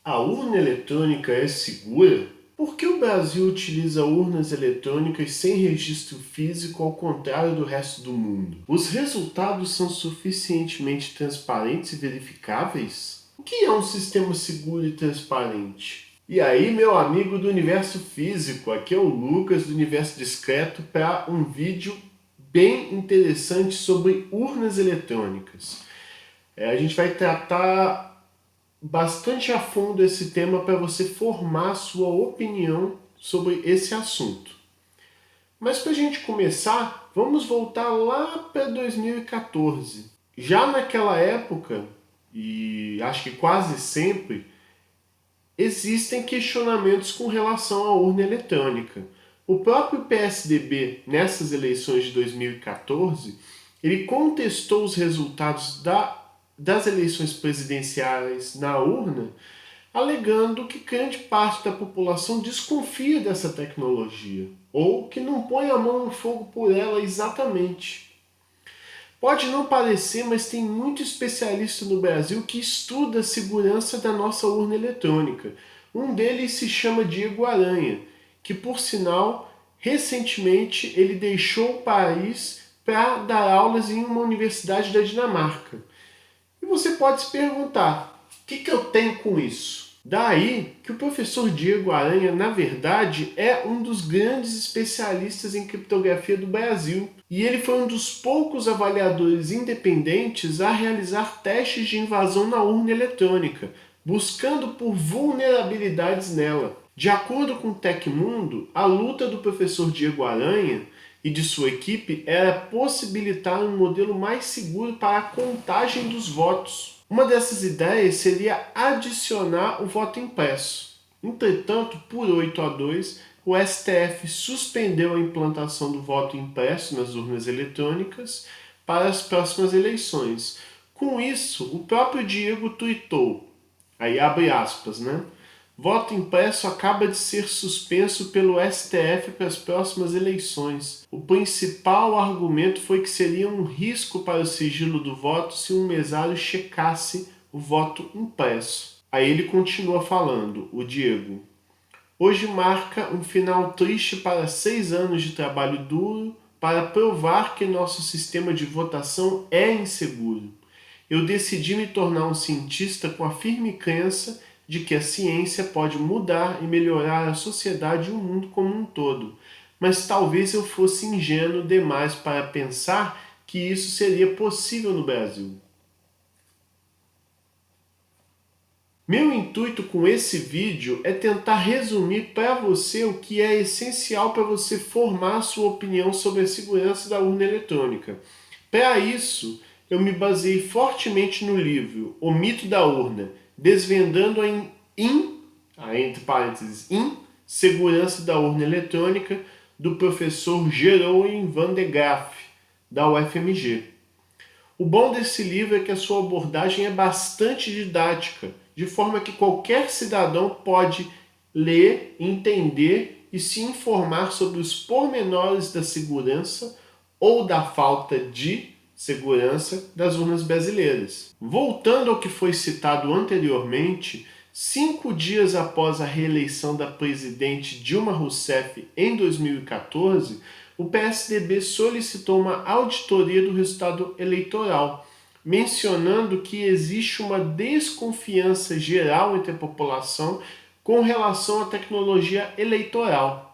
A urna eletrônica é segura? Por que o Brasil utiliza urnas eletrônicas sem registro físico ao contrário do resto do mundo? Os resultados são suficientemente transparentes e verificáveis? O que é um sistema seguro e transparente? E aí, meu amigo do universo físico, aqui é o Lucas do Universo Discreto para um vídeo bem interessante sobre urnas eletrônicas. A gente vai tratar bastante a fundo esse tema para você formar sua opinião sobre esse assunto. Mas para a gente começar, vamos voltar lá para 2014. Já naquela época, e acho que quase sempre, existem questionamentos com relação à urna eletrônica. O próprio PSDB, nessas eleições de 2014, ele contestou os resultados das eleições presidenciais na urna, alegando que grande parte da população desconfia dessa tecnologia, ou que não põe a mão no fogo por ela exatamente. Pode não parecer, mas tem muito especialista no Brasil que estuda a segurança da nossa urna eletrônica. Um deles se chama Diego Aranha, que por sinal, recentemente ele deixou o país para dar aulas em uma universidade da Dinamarca. E você pode se perguntar, o que eu tenho com isso? Daí que o professor Diego Aranha, na verdade, é um dos grandes especialistas em criptografia do Brasil. E ele foi um dos poucos avaliadores independentes a realizar testes de invasão na urna eletrônica, buscando por vulnerabilidades nela. De acordo com o Tecmundo, a luta do professor Diego Aranha e de sua equipe era possibilitar um modelo mais seguro para a contagem dos votos. Uma dessas ideias seria adicionar o voto impresso. Entretanto, por 8-2, o STF suspendeu a implantação do voto impresso nas urnas eletrônicas para as próximas eleições. Com isso, o próprio Diego tuitou, aí abre aspas, né? Voto impresso acaba de ser suspenso pelo STF para as próximas eleições. O principal argumento foi que seria um risco para o sigilo do voto se um mesário checasse o voto impresso. Aí ele continua falando, o Diego. Hoje marca um final triste para 6 anos de trabalho duro para provar que nosso sistema de votação é inseguro. Eu decidi me tornar um cientista com a firme crença de que a ciência pode mudar e melhorar a sociedade e o mundo como um todo, mas talvez eu fosse ingênuo demais para pensar que isso seria possível no Brasil. Meu intuito com esse vídeo é tentar resumir para você o que é essencial para você formar sua opinião sobre a segurança da urna eletrônica. Para isso, eu me baseei fortemente no livro O Mito da Urna, desvendando a insegurança da urna eletrônica, do professor Jeroen van de Graaf, da UFMG. O bom desse livro é que a sua abordagem é bastante didática, de forma que qualquer cidadão pode ler, entender e se informar sobre os pormenores da segurança ou da falta de segurança das urnas brasileiras. Voltando ao que foi citado anteriormente, 5 dias após a reeleição da presidente Dilma Rousseff em 2014, o PSDB solicitou uma auditoria do resultado eleitoral, mencionando que existe uma desconfiança geral entre a população com relação à tecnologia eleitoral.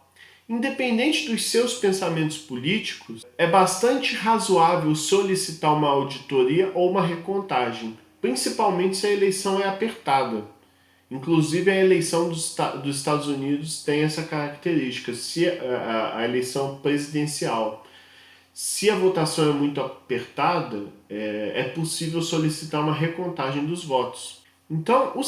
Independente dos seus pensamentos políticos, é bastante razoável solicitar uma auditoria ou uma recontagem, principalmente se a eleição é apertada. Inclusive, a eleição dos Estados Unidos tem essa característica, se a eleição presidencial. Se a votação é muito apertada, é possível solicitar uma recontagem dos votos. Então, um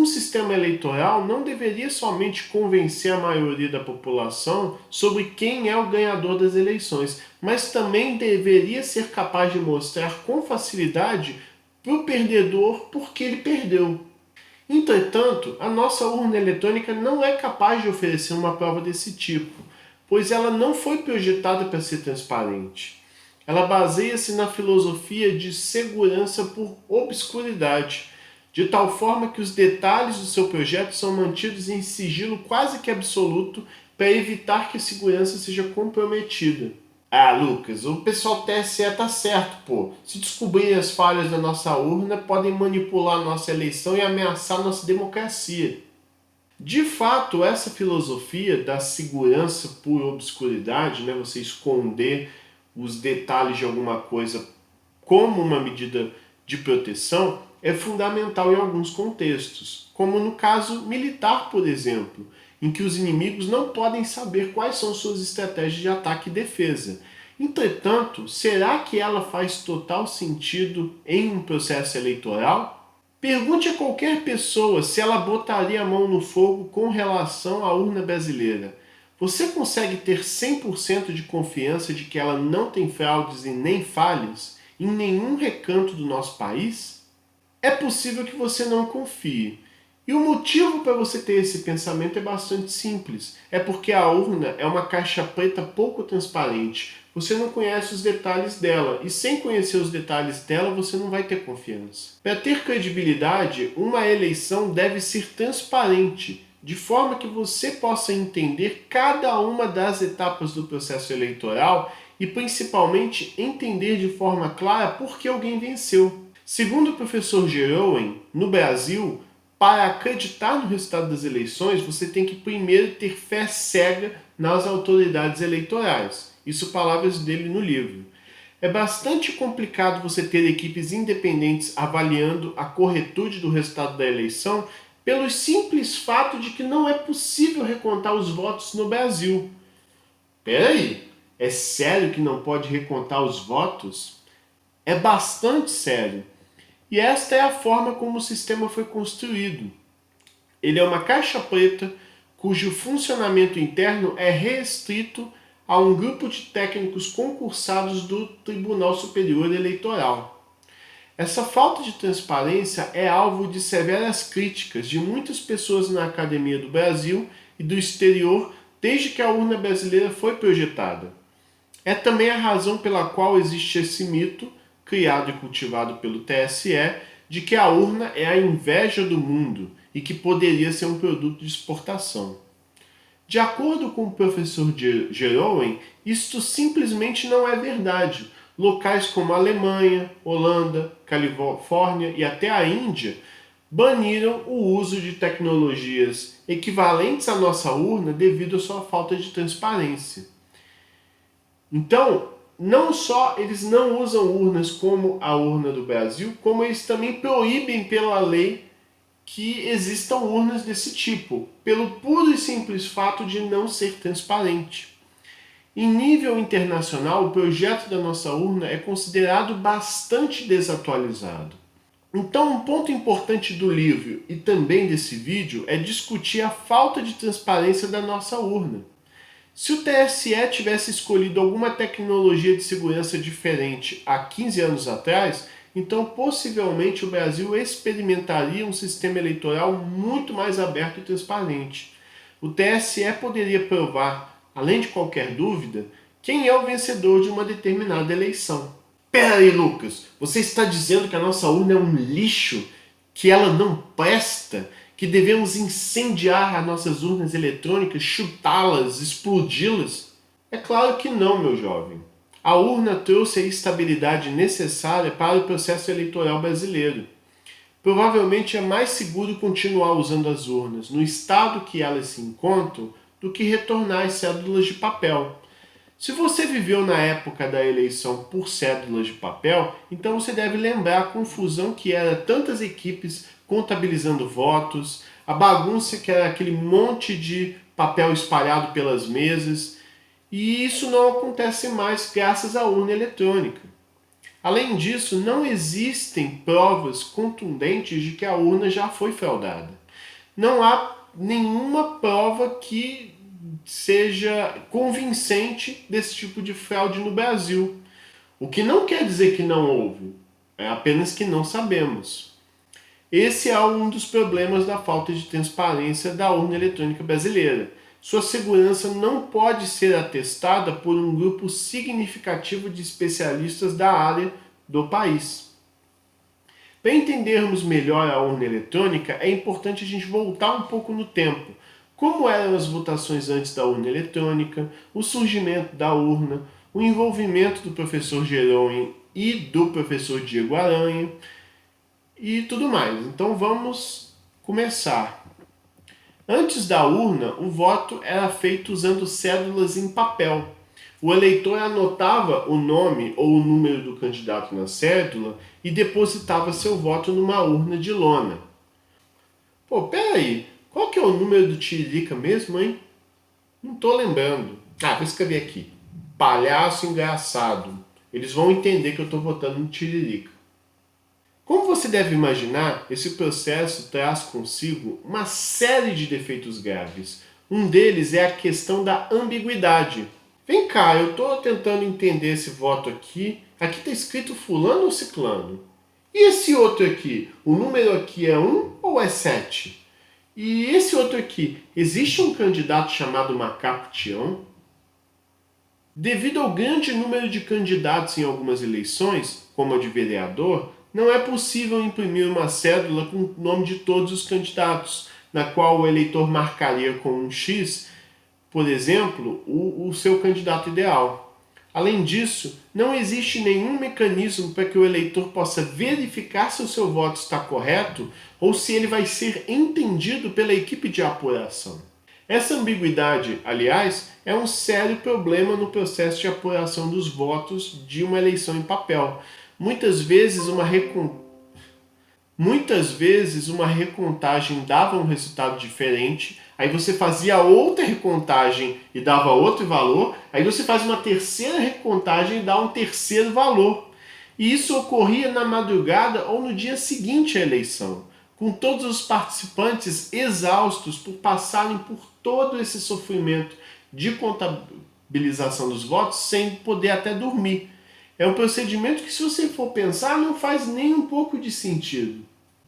sistema eleitoral não deveria somente convencer a maioria da população sobre quem é o ganhador das eleições, mas também deveria ser capaz de mostrar com facilidade para o perdedor porque ele perdeu. Entretanto, a nossa urna eletrônica não é capaz de oferecer uma prova desse tipo, pois ela não foi projetada para ser transparente. Ela baseia-se na filosofia de segurança por obscuridade. de tal forma que os detalhes do seu projeto são mantidos em sigilo quase que absoluto para evitar que a segurança seja comprometida. Ah, Lucas, o pessoal do TSE tá certo, pô. Se descobrirem as falhas da nossa urna, podem manipular a nossa eleição e ameaçar a nossa democracia. De fato, essa filosofia da segurança por obscuridade, né, você esconder os detalhes de alguma coisa como uma medida de proteção, é fundamental em alguns contextos, como no caso militar, por exemplo, em que os inimigos não podem saber quais são suas estratégias de ataque e defesa. Entretanto, será que ela faz total sentido em um processo eleitoral? Pergunte a qualquer pessoa se ela botaria a mão no fogo com relação à urna brasileira. Você consegue ter 100% de confiança de que ela não tem fraudes e nem falhas em nenhum recanto do nosso país? É possível que você não confie. E o motivo para você ter esse pensamento é bastante simples. É porque a urna é uma caixa preta pouco transparente. Você não conhece os detalhes dela. E sem conhecer os detalhes dela, você não vai ter confiança. Para ter credibilidade, uma eleição deve ser transparente, de forma que você possa entender cada uma das etapas do processo eleitoral e principalmente entender de forma clara por que alguém venceu. Segundo o professor Jeroen, no Brasil, para acreditar no resultado das eleições, você tem que primeiro ter fé cega nas autoridades eleitorais. Isso palavras dele no livro. É bastante complicado você ter equipes independentes avaliando a corretude do resultado da eleição pelo simples fato de que não é possível recontar os votos no Brasil. Peraí, é sério que não pode recontar os votos? É bastante sério. E esta é a forma como o sistema foi construído. Ele é uma caixa preta cujo funcionamento interno é restrito a um grupo de técnicos concursados do Tribunal Superior Eleitoral. Essa falta de transparência é alvo de severas críticas de muitas pessoas na academia do Brasil e do exterior desde que a urna brasileira foi projetada. É também a razão pela qual existe esse mito, criado e cultivado pelo TSE, de que a urna é a inveja do mundo e que poderia ser um produto de exportação. De acordo com o professor Jeroen, isto simplesmente não é verdade. Locais como a Alemanha, Holanda, Califórnia e até a Índia baniram o uso de tecnologias equivalentes à nossa urna devido à sua falta de transparência. Então, não só eles não usam urnas como a urna do Brasil, como eles também proíbem pela lei que existam urnas desse tipo, pelo puro e simples fato de não ser transparente. Em nível internacional, o projeto da nossa urna é considerado bastante desatualizado. Então, um ponto importante do livro e também desse vídeo é discutir a falta de transparência da nossa urna. Se o TSE tivesse escolhido alguma tecnologia de segurança diferente há 15 anos atrás, então possivelmente o Brasil experimentaria um sistema eleitoral muito mais aberto e transparente. O TSE poderia provar, além de qualquer dúvida, quem é o vencedor de uma determinada eleição. Pera aí, Lucas, você está dizendo que a nossa urna é um lixo? Que ela não presta? Que devemos incendiar as nossas urnas eletrônicas, chutá-las, explodi-las? É claro que não, meu jovem. A urna trouxe a estabilidade necessária para o processo eleitoral brasileiro. Provavelmente é mais seguro continuar usando as urnas no estado que elas se encontram do que retornar às cédulas de papel. Se você viveu na época da eleição por cédulas de papel, então você deve lembrar a confusão que era tantas equipes contabilizando votos, a bagunça que era aquele monte de papel espalhado pelas mesas, e isso não acontece mais graças à urna eletrônica. Além disso, não existem provas contundentes de que a urna já foi fraudada. Não há nenhuma prova que seja convincente desse tipo de fraude no Brasil. O que não quer dizer que não houve, é apenas que não sabemos. Esse é um dos problemas da falta de transparência da urna eletrônica brasileira. Sua segurança não pode ser atestada por um grupo significativo de especialistas da área do país. Para entendermos melhor a urna eletrônica, é importante a gente voltar um pouco no tempo. Como eram as votações antes da urna eletrônica, o surgimento da urna, o envolvimento do professor Jerônimo e do professor Diego Aranha e tudo mais. Então vamos começar. Antes da urna, o voto era feito usando cédulas em papel. O eleitor anotava o nome ou o número do candidato na cédula e depositava seu voto numa urna de lona. Pô, peraí, qual que é o número do Tiririca mesmo, hein? Não tô lembrando. Ah, vou escrever aqui. Palhaço engraçado. Eles vão entender que eu estou votando no Tiririca. Como você deve imaginar, esse processo traz consigo uma série de defeitos graves. Um deles é a questão da ambiguidade. Vem cá, eu estou tentando entender esse voto aqui. Aqui está escrito fulano ou ciclano. E esse outro aqui? O número aqui é 1 ou é 7? E esse outro aqui? Existe um candidato chamado Macaco Tião? Devido ao grande número de candidatos em algumas eleições, como a de vereador, não é possível imprimir uma cédula com o nome de todos os candidatos, na qual o eleitor marcaria com um X, por exemplo, o seu candidato ideal. Além disso, não existe nenhum mecanismo para que o eleitor possa verificar se o seu voto está correto ou se ele vai ser entendido pela equipe de apuração. Essa ambiguidade, aliás, é um sério problema no processo de apuração dos votos de uma eleição em papel. Muitas vezes uma recontagem dava um resultado diferente, aí você fazia outra recontagem e dava outro valor, aí você faz uma terceira recontagem e dá um terceiro valor. E isso ocorria na madrugada ou no dia seguinte à eleição, com todos os participantes exaustos por passarem por todo esse sofrimento de contabilização dos votos sem poder até dormir. É um procedimento que, se você for pensar, não faz nem um pouco de sentido.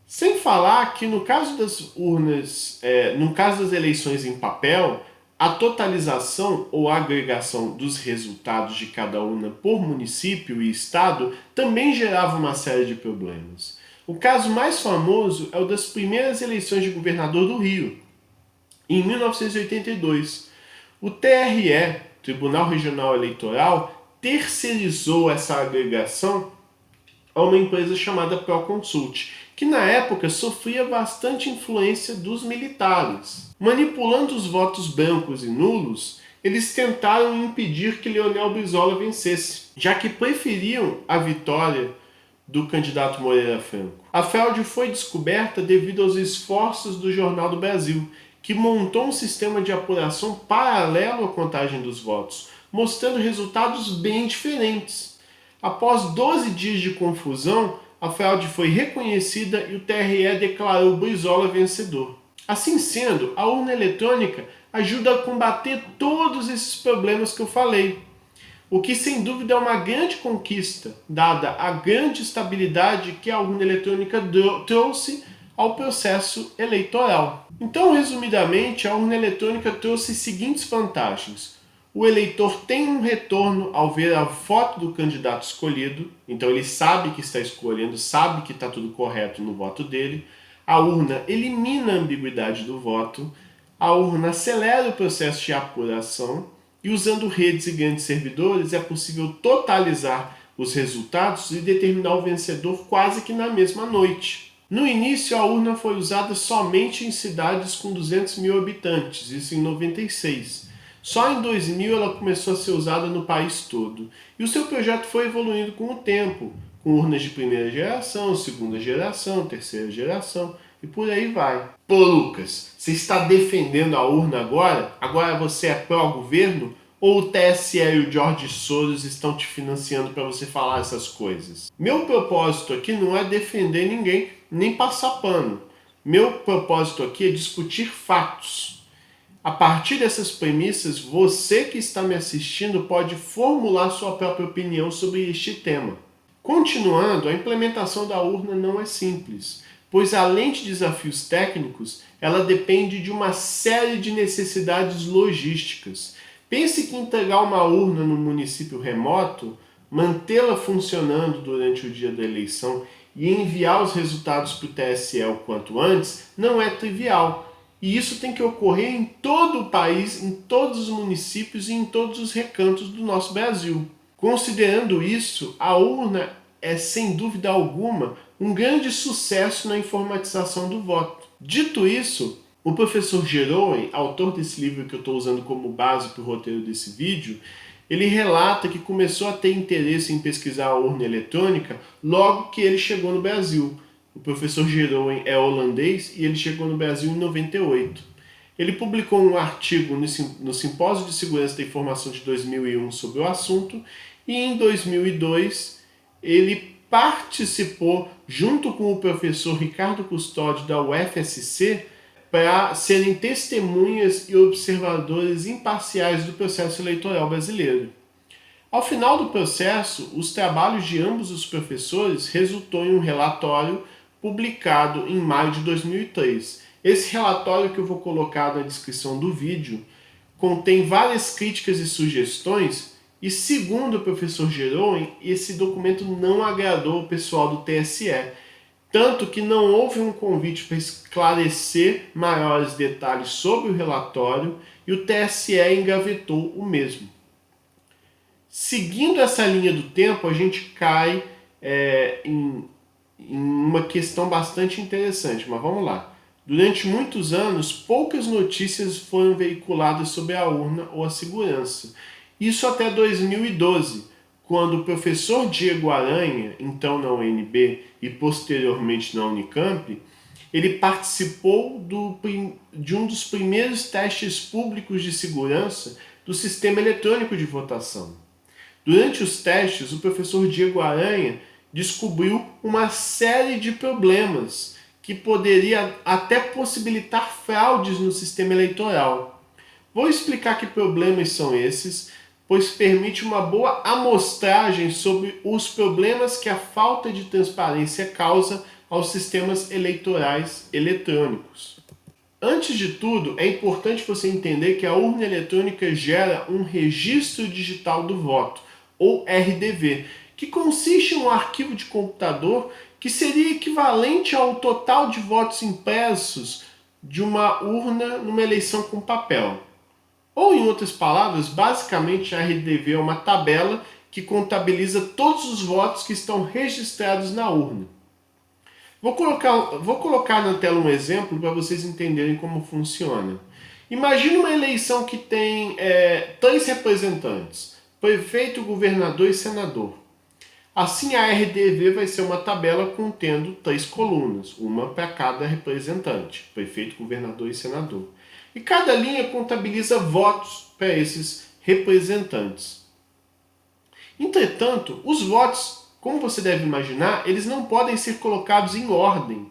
Sem falar que no caso das urnas, no caso das eleições em papel, a totalização ou agregação dos resultados de cada urna por município e estado também gerava uma série de problemas. O caso mais famoso é o das primeiras eleições de governador do Rio, em 1982. O TRE, Tribunal Regional Eleitoral, terceirizou essa agregação a uma empresa chamada Proconsult, que na época sofria bastante influência dos militares. Manipulando os votos brancos e nulos, eles tentaram impedir que Leonel Brizola vencesse, já que preferiam a vitória do candidato Moreira Franco. A fraude foi descoberta devido aos esforços do Jornal do Brasil, que montou um sistema de apuração paralelo à contagem dos votos, mostrando resultados bem diferentes. Após 12 dias de confusão, a fraude foi reconhecida e o TRE declarou Brizola vencedor. Assim sendo, a urna eletrônica ajuda a combater todos esses problemas que eu falei, o que sem dúvida é uma grande conquista, dada a grande estabilidade que a urna eletrônica trouxe ao processo eleitoral. Então, resumidamente, a urna eletrônica trouxe as seguintes vantagens. O eleitor tem um retorno ao ver a foto do candidato escolhido, então ele sabe que está escolhendo, sabe que está tudo correto no voto dele. A urna elimina a ambiguidade do voto, a urna acelera o processo de apuração e, usando redes e grandes servidores, é possível totalizar os resultados e determinar o vencedor quase que na mesma noite. No início, a urna foi usada somente em cidades com 200 mil habitantes, isso em 96. Só em 2000 ela começou a ser usada no país todo. E o seu projeto foi evoluindo com o tempo, com urnas de primeira geração, segunda geração, terceira geração e por aí vai. Pô, Lucas, você está defendendo a urna agora? Agora você é pró-governo? Ou o TSE e o George Soros estão te financiando para você falar essas coisas? Meu propósito aqui não é defender ninguém, nem passar pano. Meu propósito aqui é discutir fatos. A partir dessas premissas, você que está me assistindo pode formular sua própria opinião sobre este tema. Continuando, a implementação da urna não é simples, pois além de desafios técnicos, ela depende de uma série de necessidades logísticas. Pense que entregar uma urna no município remoto, mantê-la funcionando durante o dia da eleição e enviar os resultados para o TSE o quanto antes não é trivial. E isso tem que ocorrer em todo o país, em todos os municípios e em todos os recantos do nosso Brasil. Considerando isso, a urna é, sem dúvida alguma, um grande sucesso na informatização do voto. Dito isso, o professor Jeroen, autor desse livro que eu estou usando como base para o roteiro desse vídeo, ele relata que começou a ter interesse em pesquisar a urna eletrônica logo que ele chegou no Brasil. O professor Jeroen é holandês e ele chegou no Brasil em 98. Ele publicou um artigo no Simpósio de Segurança da Informação de 2001 sobre o assunto e em 2002 ele participou, junto com o professor Ricardo Custódio da UFSC, para serem testemunhas e observadores imparciais do processo eleitoral brasileiro. Ao final do processo, os trabalhos de ambos os professores resultou em um relatório publicado em maio de 2003. Esse relatório, que eu vou colocar na descrição do vídeo, contém várias críticas e sugestões e, segundo o professor Jeroen, esse documento não agradou o pessoal do TSE, tanto que não houve um convite para esclarecer maiores detalhes sobre o relatório e o TSE engavetou o mesmo. Seguindo essa linha do tempo, a gente cai em uma questão bastante interessante, mas vamos lá. Durante muitos anos, poucas notícias foram veiculadas sobre a urna ou a segurança. Isso até 2012, quando o professor Diego Aranha, então na UNB e posteriormente na Unicamp, ele participou de um dos primeiros testes públicos de segurança do sistema eletrônico de votação. Durante os testes, o professor Diego Aranha descobriu uma série de problemas que poderia até possibilitar fraudes no sistema eleitoral. Vou explicar que problemas são esses, pois permite uma boa amostragem sobre os problemas que a falta de transparência causa aos sistemas eleitorais eletrônicos. Antes de tudo, é importante você entender que a urna eletrônica gera um registro digital do voto, ou RDV, que consiste em um arquivo de computador que seria equivalente ao total de votos impressos de uma urna numa eleição com papel. Ou, em outras palavras, basicamente a RDV é uma tabela que contabiliza todos os votos que estão registrados na urna. Vou colocar na tela um exemplo para vocês entenderem como funciona. Imagine uma eleição que tem 3 representantes: prefeito, governador e senador. Assim, a RDV vai ser uma tabela contendo 3 colunas, uma para cada representante: prefeito, governador e senador. E cada linha contabiliza votos para esses representantes. Entretanto, os votos, como você deve imaginar, eles não podem ser colocados em ordem.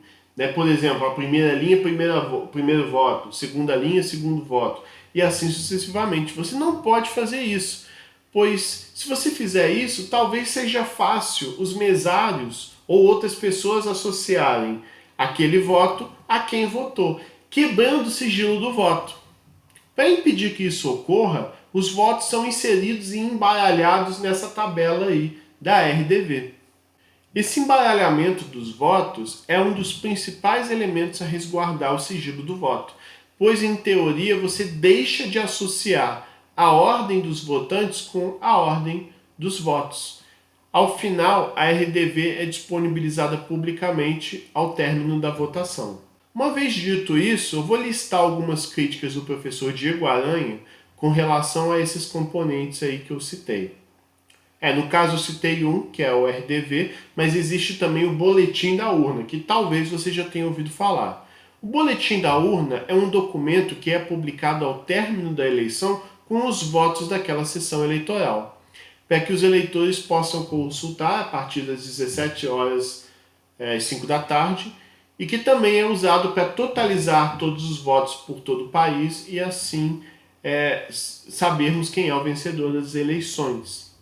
Por exemplo, a primeira linha, primeiro voto, segunda linha, segundo voto, e assim sucessivamente. Você não pode fazer isso, pois se você fizer isso, talvez seja fácil os mesários ou outras pessoas associarem aquele voto a quem votou, quebrando o sigilo do voto. Para impedir que isso ocorra, os votos são inseridos e embaralhados nessa tabela aí da RDV. Esse embaralhamento dos votos é um dos principais elementos a resguardar o sigilo do voto, pois em teoria você deixa de associar a ordem dos votantes com a ordem dos votos. Ao final, a RDV é disponibilizada publicamente ao término da votação. Uma vez dito isso, eu vou listar algumas críticas do professor Diego Aranha com relação a esses componentes aí que eu citei. No caso eu citei um, que é o RDV, mas existe também o boletim da urna, que talvez você já tenha ouvido falar. O boletim da urna é um documento que é publicado ao término da eleição com os votos daquela sessão eleitoral, para que os eleitores possam consultar a partir das 17 horas e 5 da tarde, e que também é usado para totalizar todos os votos por todo o país e assim sabermos quem é o vencedor das eleições.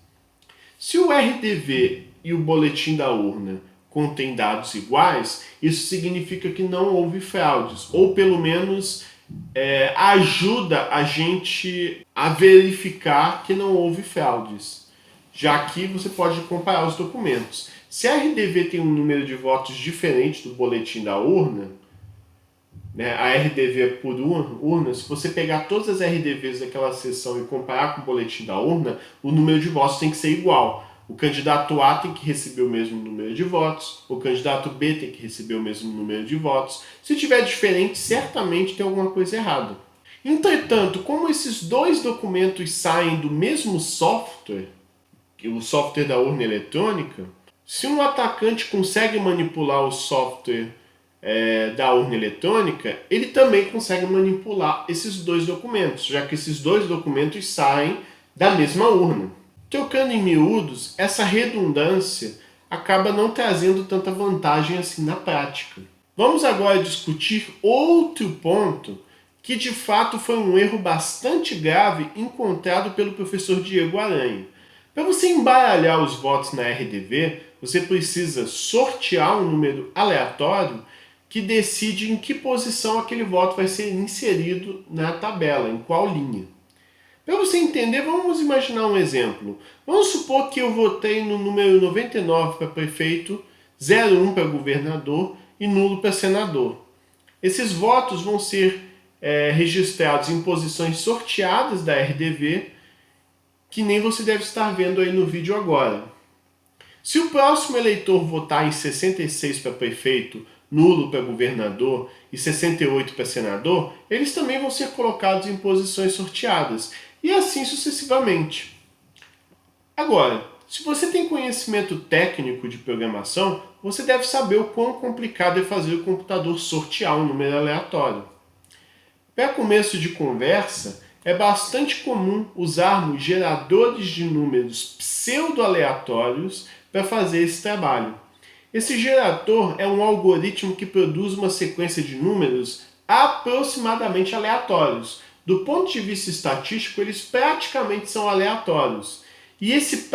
Se o RDV e o boletim da urna contêm dados iguais, isso significa que não houve fraudes, ou pelo menos ajuda a gente a verificar que não houve fraudes, já que você pode comparar os documentos. Se a RDV tem um número de votos diferente do boletim da urna, né, a RDV é por urna, se você pegar todas as RDVs daquela sessão e comparar com o boletim da urna, o número de votos tem que ser igual. O candidato A tem que receber o mesmo número de votos, o candidato B tem que receber o mesmo número de votos. Se tiver diferente, certamente tem alguma coisa errada. Entretanto, como esses dois documentos saem do mesmo software, o software da urna eletrônica, se um atacante consegue manipular o software da urna eletrônica, ele também consegue manipular esses dois documentos, já que esses dois documentos saem da mesma urna. Trocando em miúdos, essa redundância acaba não trazendo tanta vantagem assim na prática. Vamos agora discutir outro ponto que de fato foi um erro bastante grave encontrado pelo professor Diego Aranha. Para você embaralhar os votos na RDV, você precisa sortear um número aleatório que decide em que posição aquele voto vai ser inserido na tabela, em qual linha. Para você entender, vamos imaginar um exemplo. Vamos supor que eu votei no número 99 para prefeito, 01 para governador e nulo para senador. Esses votos vão ser registrados em posições sorteadas da RDV, que nem você deve estar vendo aí no vídeo agora. Se o próximo eleitor votar em 66 para prefeito, nulo para governador e 68 para senador, eles também vão ser colocados em posições sorteadas, e assim sucessivamente. Agora, se você tem conhecimento técnico de programação, você deve saber o quão complicado é fazer o computador sortear um número aleatório. Para começo de conversa, é bastante comum usarmos geradores de números pseudo-aleatórios para fazer esse trabalho. Esse gerador é um algoritmo que produz uma sequência de números aproximadamente aleatórios. Do ponto de vista estatístico, eles praticamente são aleatórios. E esse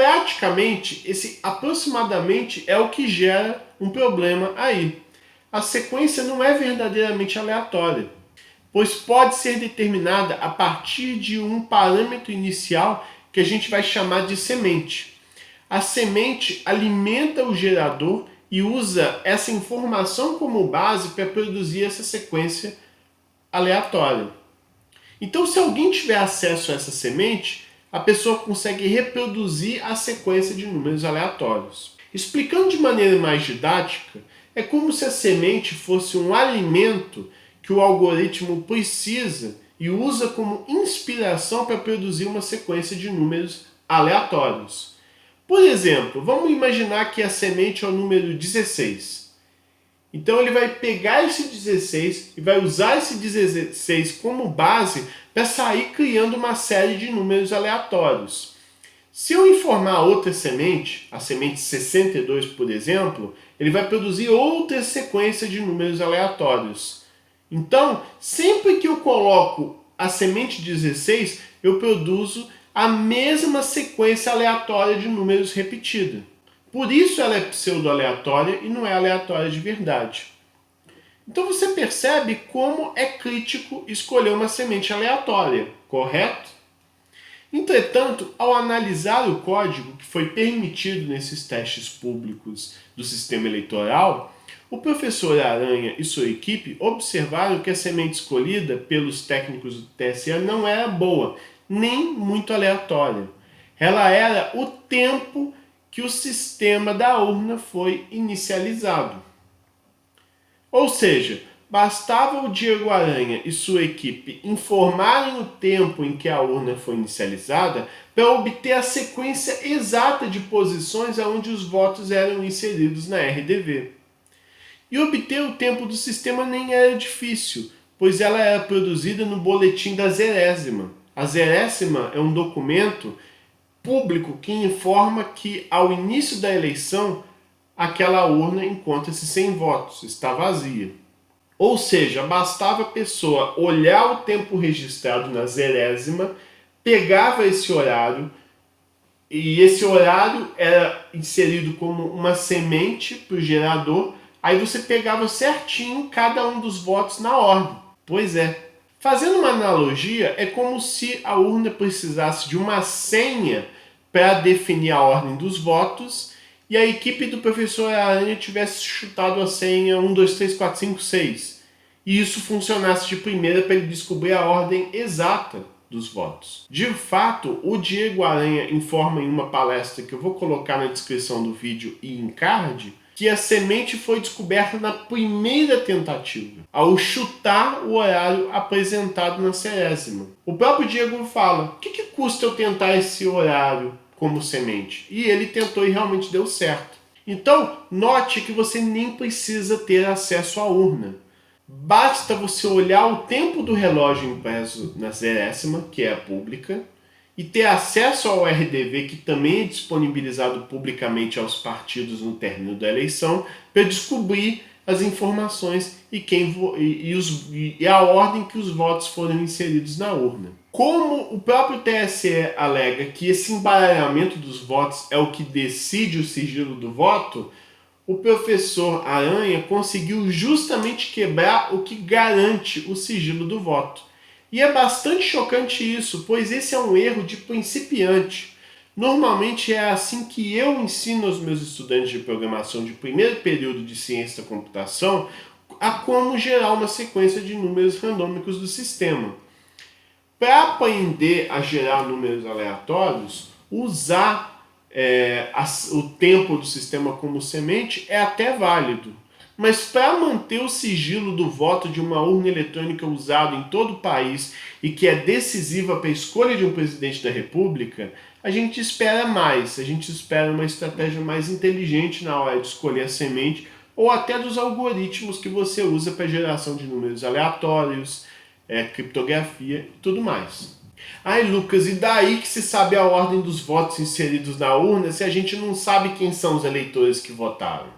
aproximadamente é o que gera um problema aí. A sequência não é verdadeiramente aleatória, pois pode ser determinada a partir de um parâmetro inicial que a gente vai chamar de semente. A semente alimenta o gerador e usa essa informação como base para produzir essa sequência aleatória. Então, se alguém tiver acesso a essa semente, a pessoa consegue reproduzir a sequência de números aleatórios. Explicando de maneira mais didática, é como se a semente fosse um alimento que o algoritmo precisa e usa como inspiração para produzir uma sequência de números aleatórios. Por exemplo, vamos imaginar que a semente é o número 16. Então ele vai pegar esse 16 e vai usar esse 16 como base para sair criando uma série de números aleatórios. Se eu informar outra semente, a semente 62, por exemplo, ele vai produzir outra sequência de números aleatórios. Então, sempre que eu coloco a semente 16, eu produzo a mesma sequência aleatória de números repetida. Por isso ela é pseudo-aleatória e não é aleatória de verdade. Então você percebe como é crítico escolher uma semente aleatória, correto? Entretanto, ao analisar o código que foi permitido nesses testes públicos do sistema eleitoral, o professor Aranha e sua equipe observaram que a semente escolhida pelos técnicos do TSE não era boa, nem muito aleatória. Ela era o tempo que o sistema da urna foi inicializado. Ou seja, bastava o Diego Aranha e sua equipe informarem o tempo em que a urna foi inicializada para obter a sequência exata de posições onde os votos eram inseridos na RDV. E obter o tempo do sistema nem era difícil, pois ela era produzida no boletim da Zerésima. A Zerésima é um documento público que informa que ao início da eleição aquela urna encontra-se sem votos, está vazia. Ou seja, bastava a pessoa olhar o tempo registrado na Zerésima, pegava esse horário, e esse horário era inserido como uma semente para o gerador, aí você pegava certinho cada um dos votos na ordem. Pois é. Fazendo uma analogia, é como se a urna precisasse de uma senha para definir a ordem dos votos e a equipe do professor Aranha tivesse chutado a senha 1, 2, 3, 4, 5, 6, e isso funcionasse de primeira para ele descobrir a ordem exata dos votos. De fato, o Diego Aranha informa em uma palestra que eu vou colocar na descrição do vídeo e em card, que a semente foi descoberta na primeira tentativa, ao chutar o horário apresentado na 100ª. O próprio Diego fala: o que custa eu tentar esse horário como semente? E ele tentou e realmente deu certo. Então, note que você nem precisa ter acesso à urna. Basta você olhar o tempo do relógio impresso na 0ª, que é a pública, e ter acesso ao RDV, que também é disponibilizado publicamente aos partidos no término da eleição, para descobrir as informações e a ordem que os votos foram inseridos na urna. Como o próprio TSE alega que esse embaralhamento dos votos é o que decide o sigilo do voto, o professor Aranha conseguiu justamente quebrar o que garante o sigilo do voto. E é bastante chocante isso, pois esse é um erro de principiante. Normalmente é assim que eu ensino aos meus estudantes de programação de primeiro período de ciência da computação a como gerar uma sequência de números randômicos do sistema. Para aprender a gerar números aleatórios, usar o tempo do sistema como semente é até válido. Mas para manter o sigilo do voto de uma urna eletrônica usado em todo o país e que é decisiva para a escolha de um presidente da República, a gente espera mais, a gente espera uma estratégia mais inteligente na hora de escolher a semente ou até dos algoritmos que você usa para geração de números aleatórios, criptografia e tudo mais. Ai, Lucas, e daí que se sabe a ordem dos votos inseridos na urna se a gente não sabe quem são os eleitores que votaram?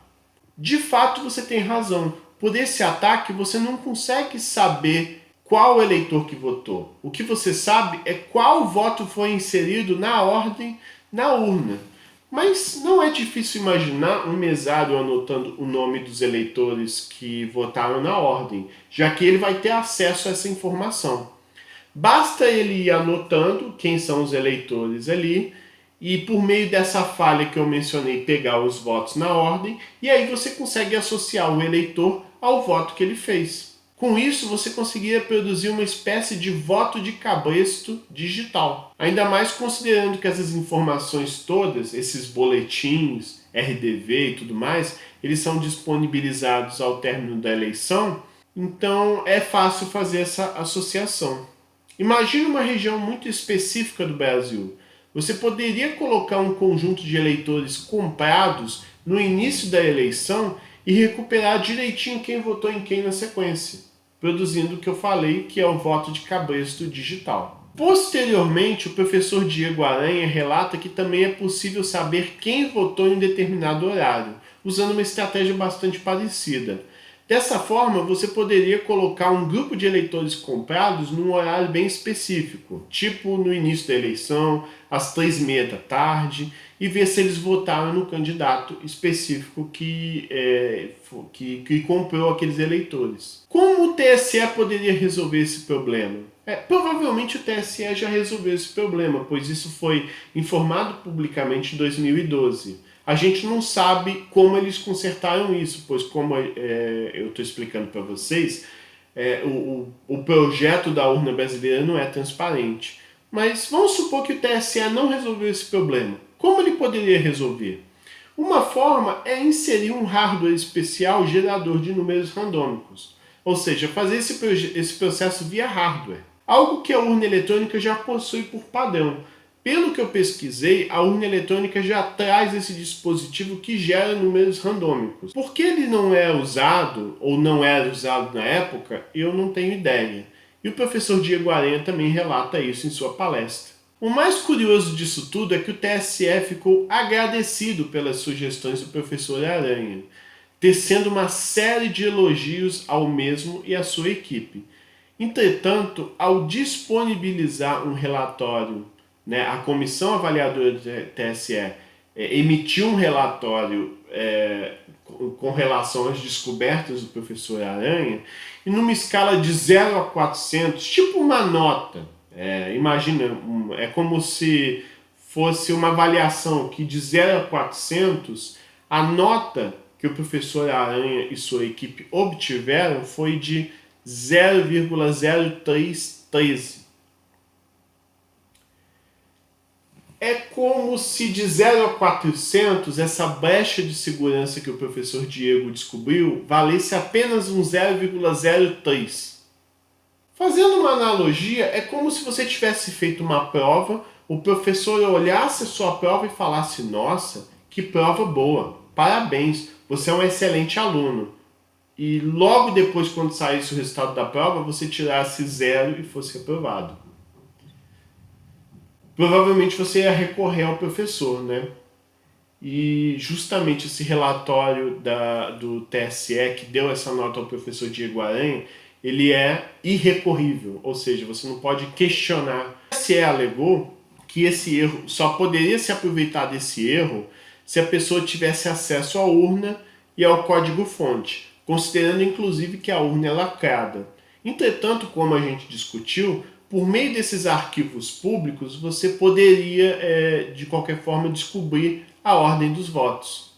De fato, você tem razão. Por esse ataque, você não consegue saber qual eleitor que votou. O que você sabe é qual voto foi inserido na ordem na urna. Mas não é difícil imaginar um mesário anotando o nome dos eleitores que votaram na ordem, já que ele vai ter acesso a essa informação. Basta ele ir anotando quem são os eleitores ali, e por meio dessa falha que eu mencionei, pegar os votos na ordem, e aí você consegue associar o eleitor ao voto que ele fez. Com isso, você conseguiria produzir uma espécie de voto de cabresto digital. Ainda mais considerando que essas informações todas, esses boletins, RDV e tudo mais, eles são disponibilizados ao término da eleição, então é fácil fazer essa associação. Imagine uma região muito específica do Brasil. Você poderia colocar um conjunto de eleitores comprados no início da eleição e recuperar direitinho quem votou em quem na sequência, produzindo o que eu falei, que é o voto de cabresto digital. Posteriormente, o professor Diego Aranha relata que também é possível saber quem votou em um determinado horário, usando uma estratégia bastante parecida. Dessa forma, você poderia colocar um grupo de eleitores comprados num horário bem específico, tipo no início da eleição, às 3h30 da tarde, e ver se eles votaram no candidato específico que comprou aqueles eleitores. Como o TSE poderia resolver esse problema? Provavelmente o TSE já resolveu esse problema, pois isso foi informado publicamente em 2012. A gente não sabe como eles consertaram isso, pois como eu estou explicando para vocês, o projeto da urna brasileira não é transparente. Mas vamos supor que o TSE não resolveu esse problema. Como ele poderia resolver? Uma forma é inserir um hardware especial gerador de números randômicos, ou seja, fazer esse processo via hardware. Algo que a urna eletrônica já possui por padrão. Pelo que eu pesquisei, a urna eletrônica já traz esse dispositivo que gera números randômicos. Por que ele não é usado, ou não era usado na época, eu não tenho ideia. E o professor Diego Aranha também relata isso em sua palestra. O mais curioso disso tudo é que o TSE ficou agradecido pelas sugestões do professor Aranha, tecendo uma série de elogios ao mesmo e à sua equipe. Entretanto, ao disponibilizar um relatório, a comissão avaliadora do TSE emitiu um relatório com relação às descobertas do professor Aranha, e numa escala de 0 a 400, tipo uma nota. Imagina, é como se fosse uma avaliação que de 0 a 400, a nota que o professor Aranha e sua equipe obtiveram foi de 0,0313. É como se de 0 a 400, essa brecha de segurança que o professor Diego descobriu valesse apenas um 0,03. Fazendo uma analogia, é como se você tivesse feito uma prova, o professor olhasse a sua prova e falasse: nossa, que prova boa, parabéns, você é um excelente aluno. E logo depois, quando saísse o resultado da prova, você tirasse 0 e fosse reprovado. Provavelmente você ia recorrer ao professor, né? E justamente esse relatório do TSE que deu essa nota ao professor Diego Aranha, ele é irrecorrível, ou seja, você não pode questionar. O TSE alegou que esse erro só poderia se aproveitar desse erro se a pessoa tivesse acesso à urna e ao código-fonte, considerando inclusive que a urna é lacrada. Entretanto, como a gente discutiu, por meio desses arquivos públicos, você poderia, de qualquer forma, descobrir a ordem dos votos.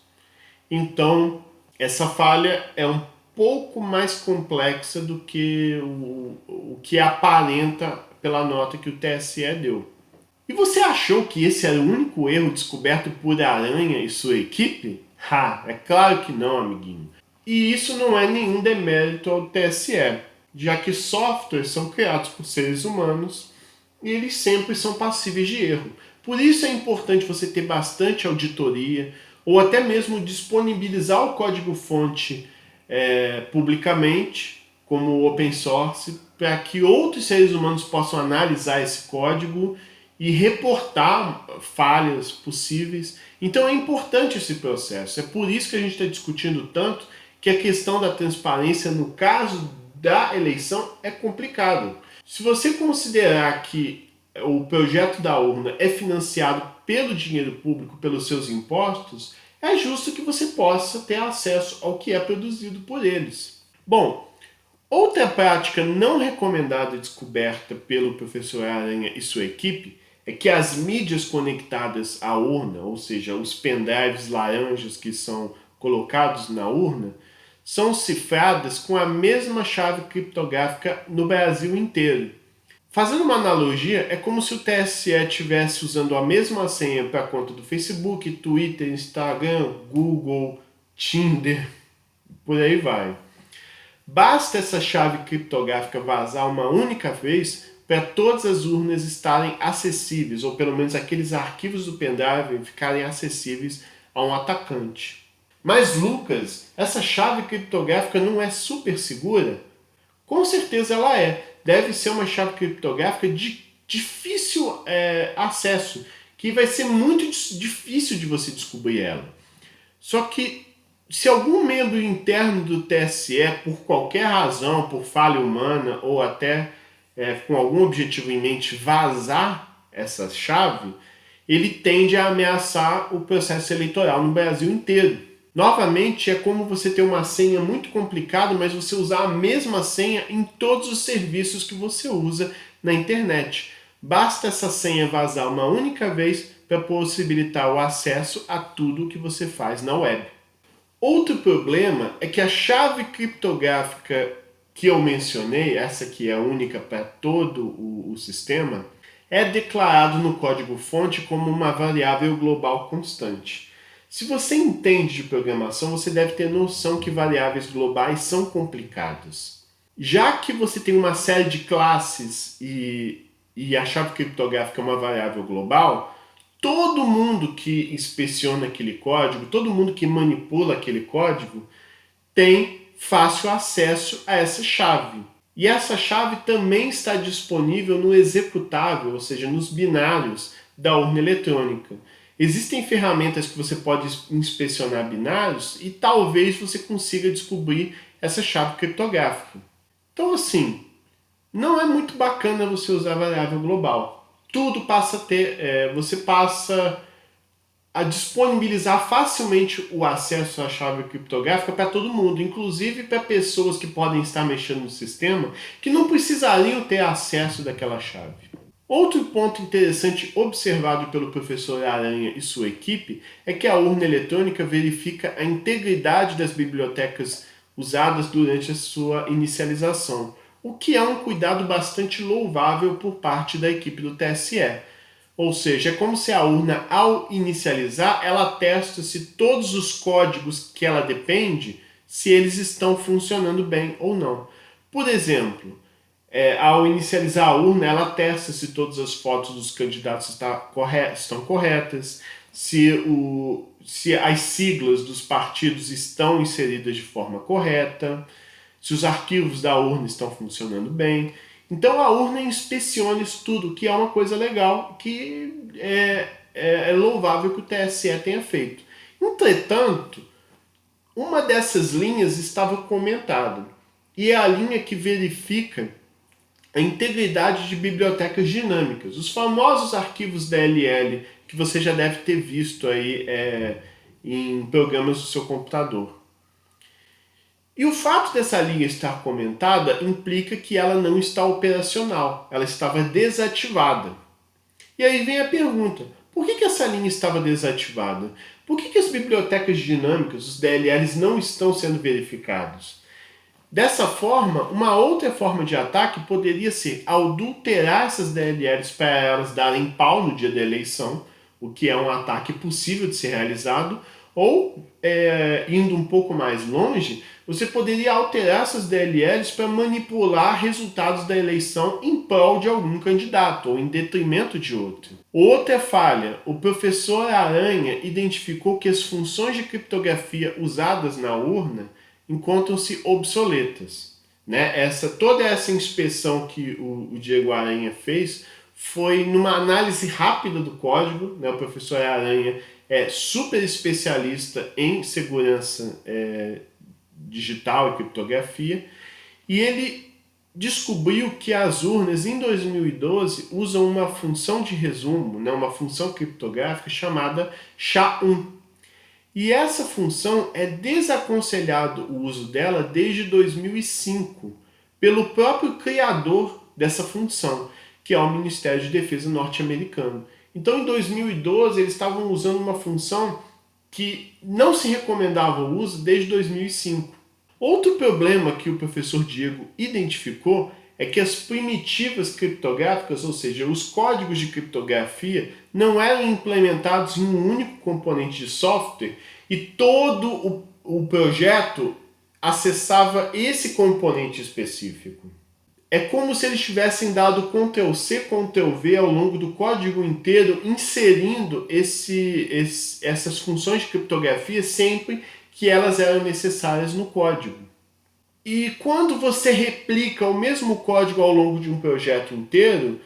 Então, essa falha é um pouco mais complexa do que o que aparenta pela nota que o TSE deu. E você achou que esse era o único erro descoberto por Aranha e sua equipe? É claro que não, amiguinho. E isso não é nenhum demérito ao TSE, já que softwares são criados por seres humanos e eles sempre são passíveis de erro. Por isso é importante você ter bastante auditoria ou até mesmo disponibilizar o código-fonte publicamente, como open source, para que outros seres humanos possam analisar esse código e reportar falhas possíveis. Então é importante esse processo. É por isso que a gente está discutindo tanto que a questão da transparência no caso da eleição é complicado. Se você considerar que o projeto da urna é financiado pelo dinheiro público, pelos seus impostos, é justo que você possa ter acesso ao que é produzido por eles. Bom, outra prática não recomendada e descoberta pelo professor Aranha e sua equipe é que as mídias conectadas à urna, ou seja, os pendrives laranjas que são colocados na urna, são cifradas com a mesma chave criptográfica no Brasil inteiro. Fazendo uma analogia, é como se o TSE estivesse usando a mesma senha para a conta do Facebook, Twitter, Instagram, Google, Tinder, por aí vai. Basta essa chave criptográfica vazar uma única vez para todas as urnas estarem acessíveis, ou pelo menos aqueles arquivos do pendrive ficarem acessíveis a um atacante. Mas Lucas, essa chave criptográfica não é super segura? Com certeza ela é. Deve ser uma chave criptográfica de difícil acesso, que vai ser muito difícil de você descobrir ela. Só que se algum membro interno do TSE, por qualquer razão, por falha humana ou até com algum objetivo em mente, vazar essa chave, ele tende a ameaçar o processo eleitoral no Brasil inteiro. Novamente, é como você ter uma senha muito complicada, mas você usar a mesma senha em todos os serviços que você usa na internet. Basta essa senha vazar uma única vez para possibilitar o acesso a tudo que você faz na web. Outro problema é que a chave criptográfica que eu mencionei, essa que é única para todo o sistema, é declarado no código-fonte como uma variável global constante. Se você entende de programação, você deve ter noção que variáveis globais são complicadas. Já que você tem uma série de classes e a chave criptográfica é uma variável global, todo mundo que inspeciona aquele código, todo mundo que manipula aquele código, tem fácil acesso a essa chave. E essa chave também está disponível no executável, ou seja, nos binários da urna eletrônica. Existem ferramentas que você pode inspecionar binários e talvez você consiga descobrir essa chave criptográfica. Então, assim, não é muito bacana você usar variável global. Tudo passa a ter, você passa a disponibilizar facilmente o acesso à chave criptográfica para todo mundo, inclusive para pessoas que podem estar mexendo no sistema que não precisariam ter acesso daquela chave. Outro ponto interessante observado pelo professor Aranha e sua equipe é que a urna eletrônica verifica a integridade das bibliotecas usadas durante a sua inicialização, o que é um cuidado bastante louvável por parte da equipe do TSE. Ou seja, é como se a urna, ao inicializar, ela testa se todos os códigos que ela depende, se eles estão funcionando bem ou não. Por exemplo, ao inicializar a urna, ela testa se todas as fotos dos candidatos estão corretas, se as siglas dos partidos estão inseridas de forma correta, se os arquivos da urna estão funcionando bem. Então a urna inspeciona isso tudo, que é uma coisa legal, que é louvável que o TSE tenha feito. Entretanto, uma dessas linhas estava comentada, e é a linha que verifica a integridade de bibliotecas dinâmicas, os famosos arquivos DLL, que você já deve ter visto aí em programas do seu computador. E o fato dessa linha estar comentada implica que ela não está operacional, ela estava desativada. E aí vem a pergunta, por que essa linha estava desativada? Por que as bibliotecas dinâmicas, os DLLs, não estão sendo verificados? Dessa forma, uma outra forma de ataque poderia ser adulterar essas DLLs para elas darem pau no dia da eleição, o que é um ataque possível de ser realizado, ou, indo um pouco mais longe, você poderia alterar essas DLLs para manipular resultados da eleição em prol de algum candidato ou em detrimento de outro. Outra falha, o professor Aranha identificou que as funções de criptografia usadas na urna encontram-se obsoletas. Né? Toda essa inspeção que o Diego Aranha fez foi numa análise rápida do código. Né? O professor Aranha é super especialista em segurança digital e criptografia, e ele descobriu que as urnas em 2012 usam uma função de resumo, né, uma função criptográfica chamada SHA-1. E essa função é desaconselhado o uso dela desde 2005, pelo próprio criador dessa função, que é o Ministério de Defesa norte-americano. Então, em 2012, eles estavam usando uma função que não se recomendava o uso desde 2005. Outro problema que o professor Diego identificou é que as primitivas criptográficas, ou seja, os códigos de criptografia, não eram implementados em um único componente de software e todo o projeto acessava esse componente específico. É como se eles tivessem dado Ctrl+C, Ctrl+V ao longo do código inteiro, inserindo essas funções de criptografia sempre que elas eram necessárias no código. E quando você replica o mesmo código ao longo de um projeto inteiro,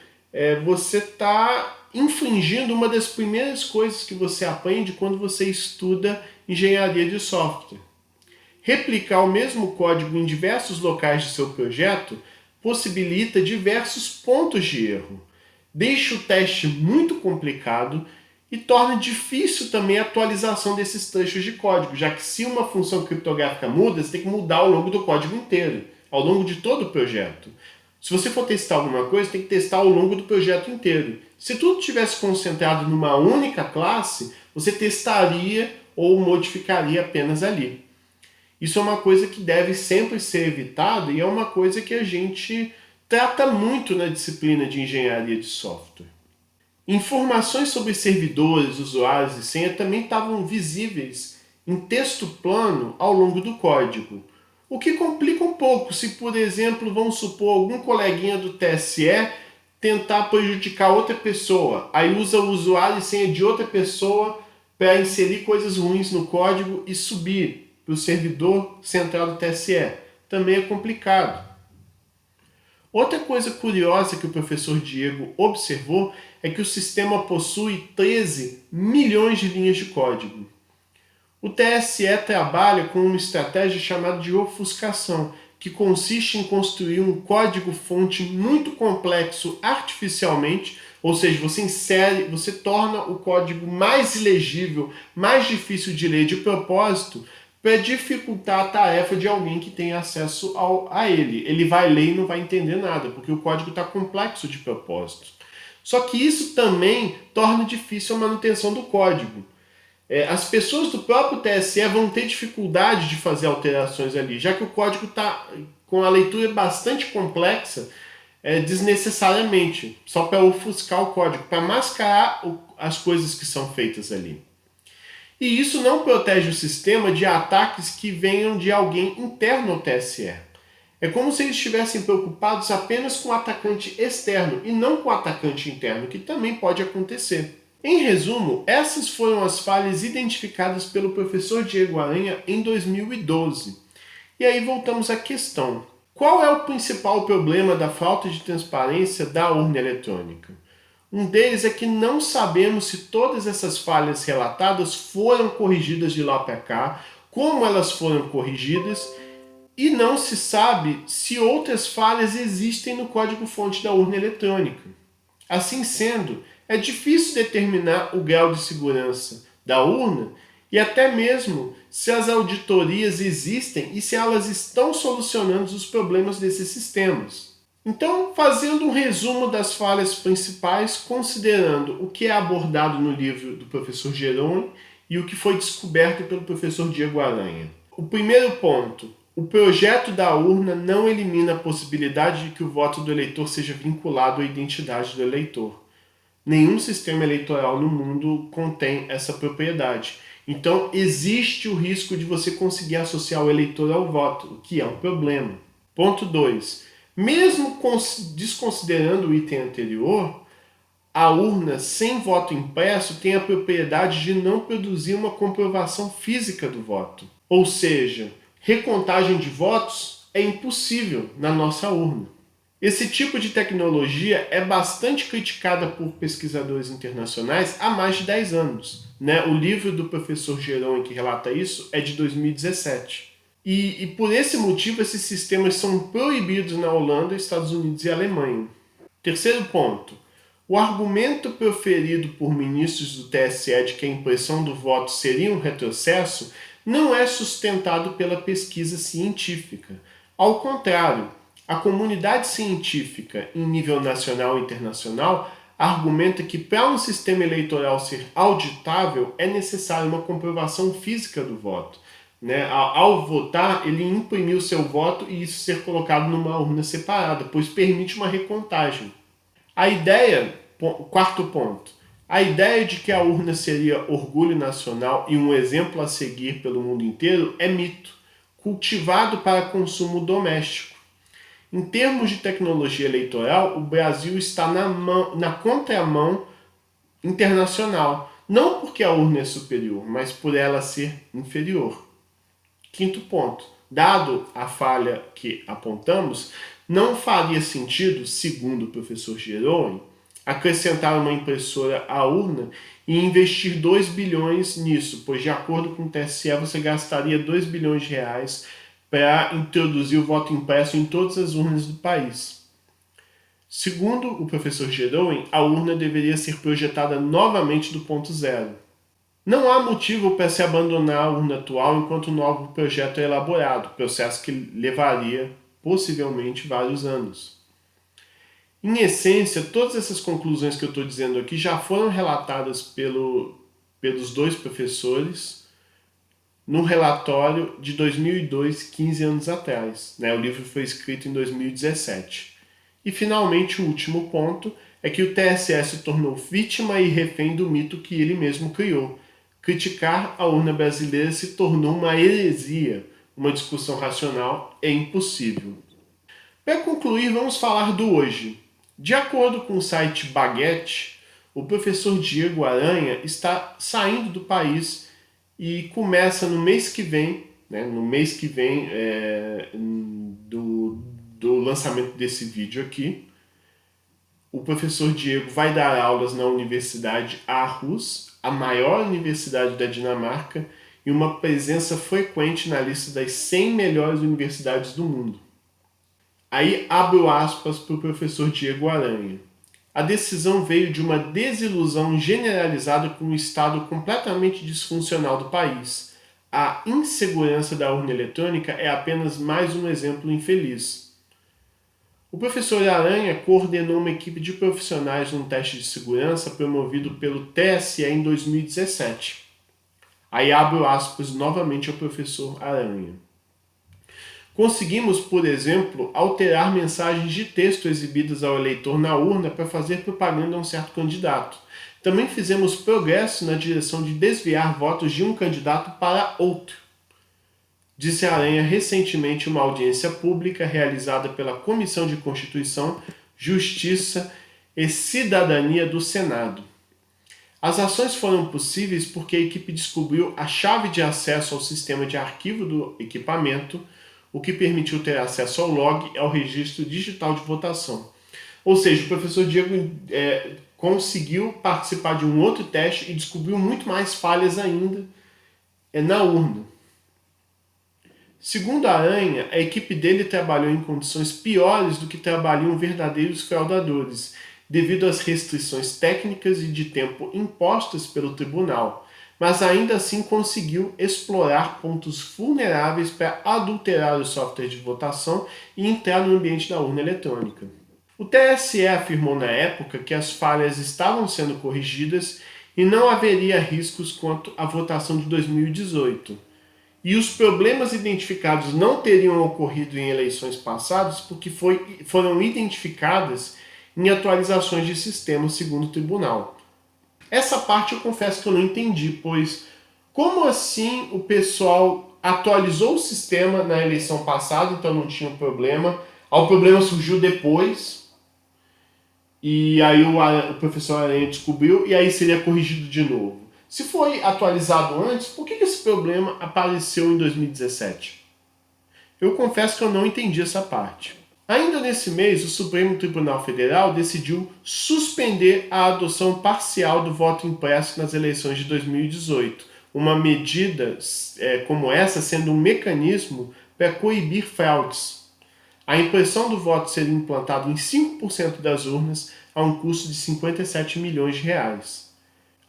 você está infringindo uma das primeiras coisas que você aprende quando você estuda engenharia de software. Replicar o mesmo código em diversos locais de seu projeto possibilita diversos pontos de erro, deixa o teste muito complicado e torna difícil também a atualização desses trechos de código, já que se uma função criptográfica muda, você tem que mudar ao longo do código inteiro, ao longo de todo o projeto. Se você for testar alguma coisa, tem que testar ao longo do projeto inteiro. Se tudo tivesse concentrado numa única classe, você testaria ou modificaria apenas ali. Isso é uma coisa que deve sempre ser evitada e é uma coisa que a gente trata muito na disciplina de engenharia de software. Informações sobre servidores, usuários e senha também estavam visíveis em texto plano ao longo do código. O que complica um pouco se, por exemplo, vamos supor, algum coleguinha do TSE tentar prejudicar outra pessoa, aí usa o usuário e senha de outra pessoa para inserir coisas ruins no código e subir para o servidor central do TSE. Também é complicado. Outra coisa curiosa que o professor Diego observou é que o sistema possui 13 milhões de linhas de código. O TSE trabalha com uma estratégia chamada de ofuscação, que consiste em construir um código-fonte muito complexo artificialmente, ou seja, você torna o código mais ilegível, mais difícil de ler de propósito, para dificultar a tarefa de alguém que tem acesso a ele. Ele vai ler e não vai entender nada, porque o código está complexo de propósito. Só que isso também torna difícil a manutenção do código. As pessoas do próprio TSE vão ter dificuldade de fazer alterações ali, já que o código está com a leitura bastante complexa, desnecessariamente, só para ofuscar o código, para mascarar as coisas que são feitas ali. E isso não protege o sistema de ataques que venham de alguém interno ao TSE. É como se eles estivessem preocupados apenas com o atacante externo e não com o atacante interno, que também pode acontecer. Em resumo, essas foram as falhas identificadas pelo professor Diego Aranha em 2012. E aí voltamos à questão. Qual é o principal problema da falta de transparência da urna eletrônica? Um deles é que não sabemos se todas essas falhas relatadas foram corrigidas de lá para cá, como elas foram corrigidas, e não se sabe se outras falhas existem no código-fonte da urna eletrônica. Assim sendo, é difícil determinar o grau de segurança da urna e até mesmo se as auditorias existem e se elas estão solucionando os problemas desses sistemas. Então, fazendo um resumo das falhas principais, considerando o que é abordado no livro do professor Jerônimo e o que foi descoberto pelo professor Diego Aranha. O primeiro ponto: o projeto da urna não elimina a possibilidade de que o voto do eleitor seja vinculado à identidade do eleitor. Nenhum sistema eleitoral no mundo contém essa propriedade. Então, existe o risco de você conseguir associar o eleitor ao voto, o que é um problema. Ponto 2. Mesmo desconsiderando o item anterior, a urna sem voto impresso tem a propriedade de não produzir uma comprovação física do voto. Ou seja, recontagem de votos é impossível na nossa urna. Esse tipo de tecnologia é bastante criticada por pesquisadores internacionais há mais de 10 anos. O livro do professor Jerônimo que relata isso é de 2017. E por esse motivo esses sistemas são proibidos na Holanda, Estados Unidos e Alemanha. Terceiro ponto. O argumento proferido por ministros do TSE de que a impressão do voto seria um retrocesso não é sustentado pela pesquisa científica. Ao contrário, a comunidade científica, em nível nacional e internacional, argumenta que para um sistema eleitoral ser auditável é necessária uma comprovação física do voto. Ao votar, ele imprimiu seu voto e isso ser colocado numa urna separada, pois permite uma recontagem. Quarto ponto, a ideia de que a urna seria orgulho nacional e um exemplo a seguir pelo mundo inteiro é mito, cultivado para consumo doméstico. Em termos de tecnologia eleitoral, o Brasil está na contramão internacional, não porque a urna é superior, mas por ela ser inferior. Quinto ponto, dado a falha que apontamos, não faria sentido, segundo o professor Jerônimo, acrescentar uma impressora à urna e investir 2 bilhões nisso, pois de acordo com o TSE você gastaria 2 bilhões de reais para introduzir o voto impresso em todas as urnas do país. Segundo o professor Jerônimo, a urna deveria ser projetada novamente do ponto zero. Não há motivo para se abandonar a urna atual enquanto o novo projeto é elaborado, processo que levaria possivelmente vários anos. Em essência, todas essas conclusões que eu estou dizendo aqui já foram relatadas pelos dois professores no relatório de 2002, 15 anos atrás. O livro foi escrito em 2017. E, finalmente, o último ponto é que o TSE se tornou vítima e refém do mito que ele mesmo criou. Criticar a urna brasileira se tornou uma heresia. Uma discussão racional é impossível. Para concluir, vamos falar do hoje. De acordo com o site Baguette, o professor Diego Aranha está saindo do país e começa no mês que vem, do lançamento desse vídeo aqui, o professor Diego vai dar aulas na Universidade Aarhus, a maior universidade da Dinamarca, e uma presença frequente na lista das 100 melhores universidades do mundo. Aí abro aspas para o professor Diego Aranha. A decisão veio de uma desilusão generalizada com o estado completamente disfuncional do país. A insegurança da urna eletrônica é apenas mais um exemplo infeliz. O professor Aranha coordenou uma equipe de profissionais num teste de segurança promovido pelo TSE em 2017. Aí abro aspas novamente ao professor Aranha. Conseguimos, por exemplo, alterar mensagens de texto exibidas ao eleitor na urna para fazer propaganda a um certo candidato. Também fizemos progresso na direção de desviar votos de um candidato para outro, disse Aranha recentemente em uma audiência pública realizada pela Comissão de Constituição, Justiça e Cidadania do Senado. As ações foram possíveis porque a equipe descobriu a chave de acesso ao sistema de arquivo do equipamento, o que permitiu ter acesso ao log e ao registro digital de votação. Ou seja, o professor Diego conseguiu participar de um outro teste e descobriu muito mais falhas ainda na urna. Segundo a Aranha, a equipe dele trabalhou em condições piores do que trabalham verdadeiros fraudadores, devido às restrições técnicas e de tempo impostas pelo tribunal, mas ainda assim conseguiu explorar pontos vulneráveis para adulterar o software de votação e entrar no ambiente da urna eletrônica. O TSE afirmou na época que as falhas estavam sendo corrigidas e não haveria riscos quanto à votação de 2018. E os problemas identificados não teriam ocorrido em eleições passadas porque foram identificadas em atualizações de sistema, segundo o tribunal. Essa parte eu confesso que eu não entendi, pois como assim o pessoal atualizou o sistema na eleição passada, então não tinha problema, o problema surgiu depois, e aí o professor Aranha descobriu, e aí seria corrigido de novo. Se foi atualizado antes, por que esse problema apareceu em 2017? Eu confesso que eu não entendi essa parte. Ainda nesse mês, o Supremo Tribunal Federal decidiu suspender a adoção parcial do voto impresso nas eleições de 2018, uma medida como essa sendo um mecanismo para coibir fraudes. A impressão do voto seria implantado em 5% das urnas a um custo de 57 milhões de reais.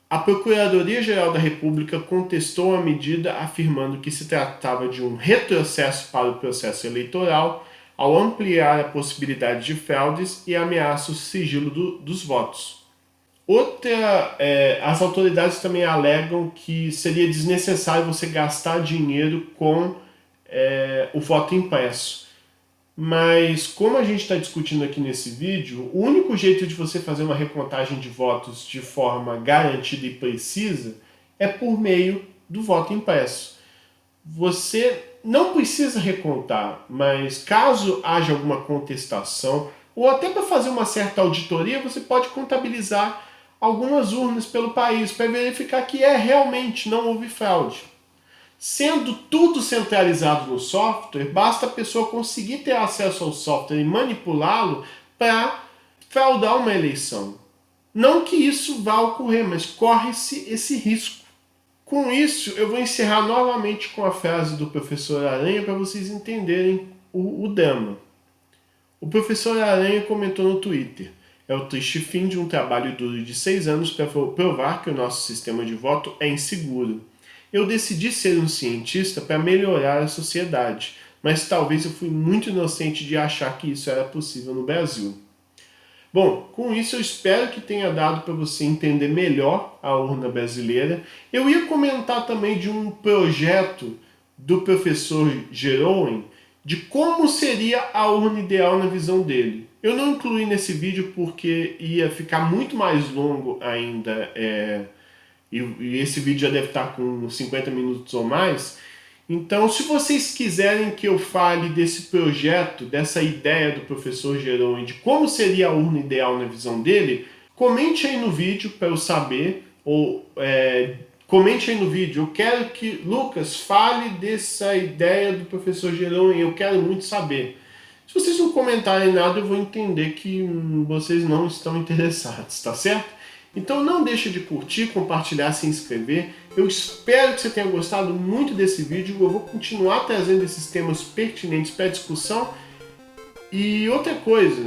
A Procuradoria-Geral da República contestou a medida, afirmando que se tratava de um retrocesso para o processo eleitoral, ao ampliar a possibilidade de fraudes e ameaça o sigilo dos votos. As autoridades também alegam que seria desnecessário você gastar dinheiro com o voto impresso. Mas como a gente está discutindo aqui nesse vídeo, o único jeito de você fazer uma recontagem de votos de forma garantida e precisa é por meio do voto impresso. Você não precisa recontar, mas caso haja alguma contestação, ou até para fazer uma certa auditoria, você pode contabilizar algumas urnas pelo país para verificar que realmente não houve fraude. Sendo tudo centralizado no software, basta a pessoa conseguir ter acesso ao software e manipulá-lo para fraudar uma eleição. Não que isso vá ocorrer, mas corre-se esse risco. Com isso, eu vou encerrar novamente com a frase do professor Aranha para vocês entenderem o drama. O professor Aranha comentou no Twitter: é o triste fim de um trabalho duro de 6 anos para provar que o nosso sistema de voto é inseguro. Eu decidi ser um cientista para melhorar a sociedade, mas talvez eu fui muito inocente de achar que isso era possível no Brasil. Bom, com isso eu espero que tenha dado para você entender melhor a urna brasileira. Eu ia comentar também de um projeto do professor Jeroen, de como seria a urna ideal na visão dele. Eu não incluí nesse vídeo porque ia ficar muito mais longo ainda, e esse vídeo já deve estar com 50 minutos ou mais. Então, se vocês quiserem que eu fale desse projeto, dessa ideia do professor Jeroen, de como seria a urna ideal na visão dele, comente aí no vídeo para eu saber, ou comente aí no vídeo: eu quero que Lucas fale dessa ideia do professor Jeroen, eu quero muito saber. Se vocês não comentarem nada, eu vou entender que vocês não estão interessados, tá certo? Então não deixe de curtir, compartilhar, se inscrever. Eu espero que você tenha gostado muito desse vídeo. Eu vou continuar trazendo esses temas pertinentes para discussão. E outra coisa,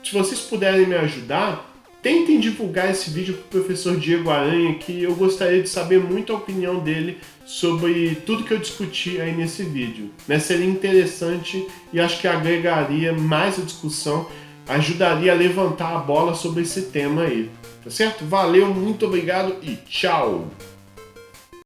se vocês puderem me ajudar, tentem divulgar esse vídeo para o professor Diego Aranha, que eu gostaria de saber muito a opinião dele sobre tudo que eu discuti aí nesse vídeo. Seria interessante e acho que agregaria mais a discussão, ajudaria a levantar a bola sobre esse tema aí. Tá certo? Valeu, muito obrigado e tchau!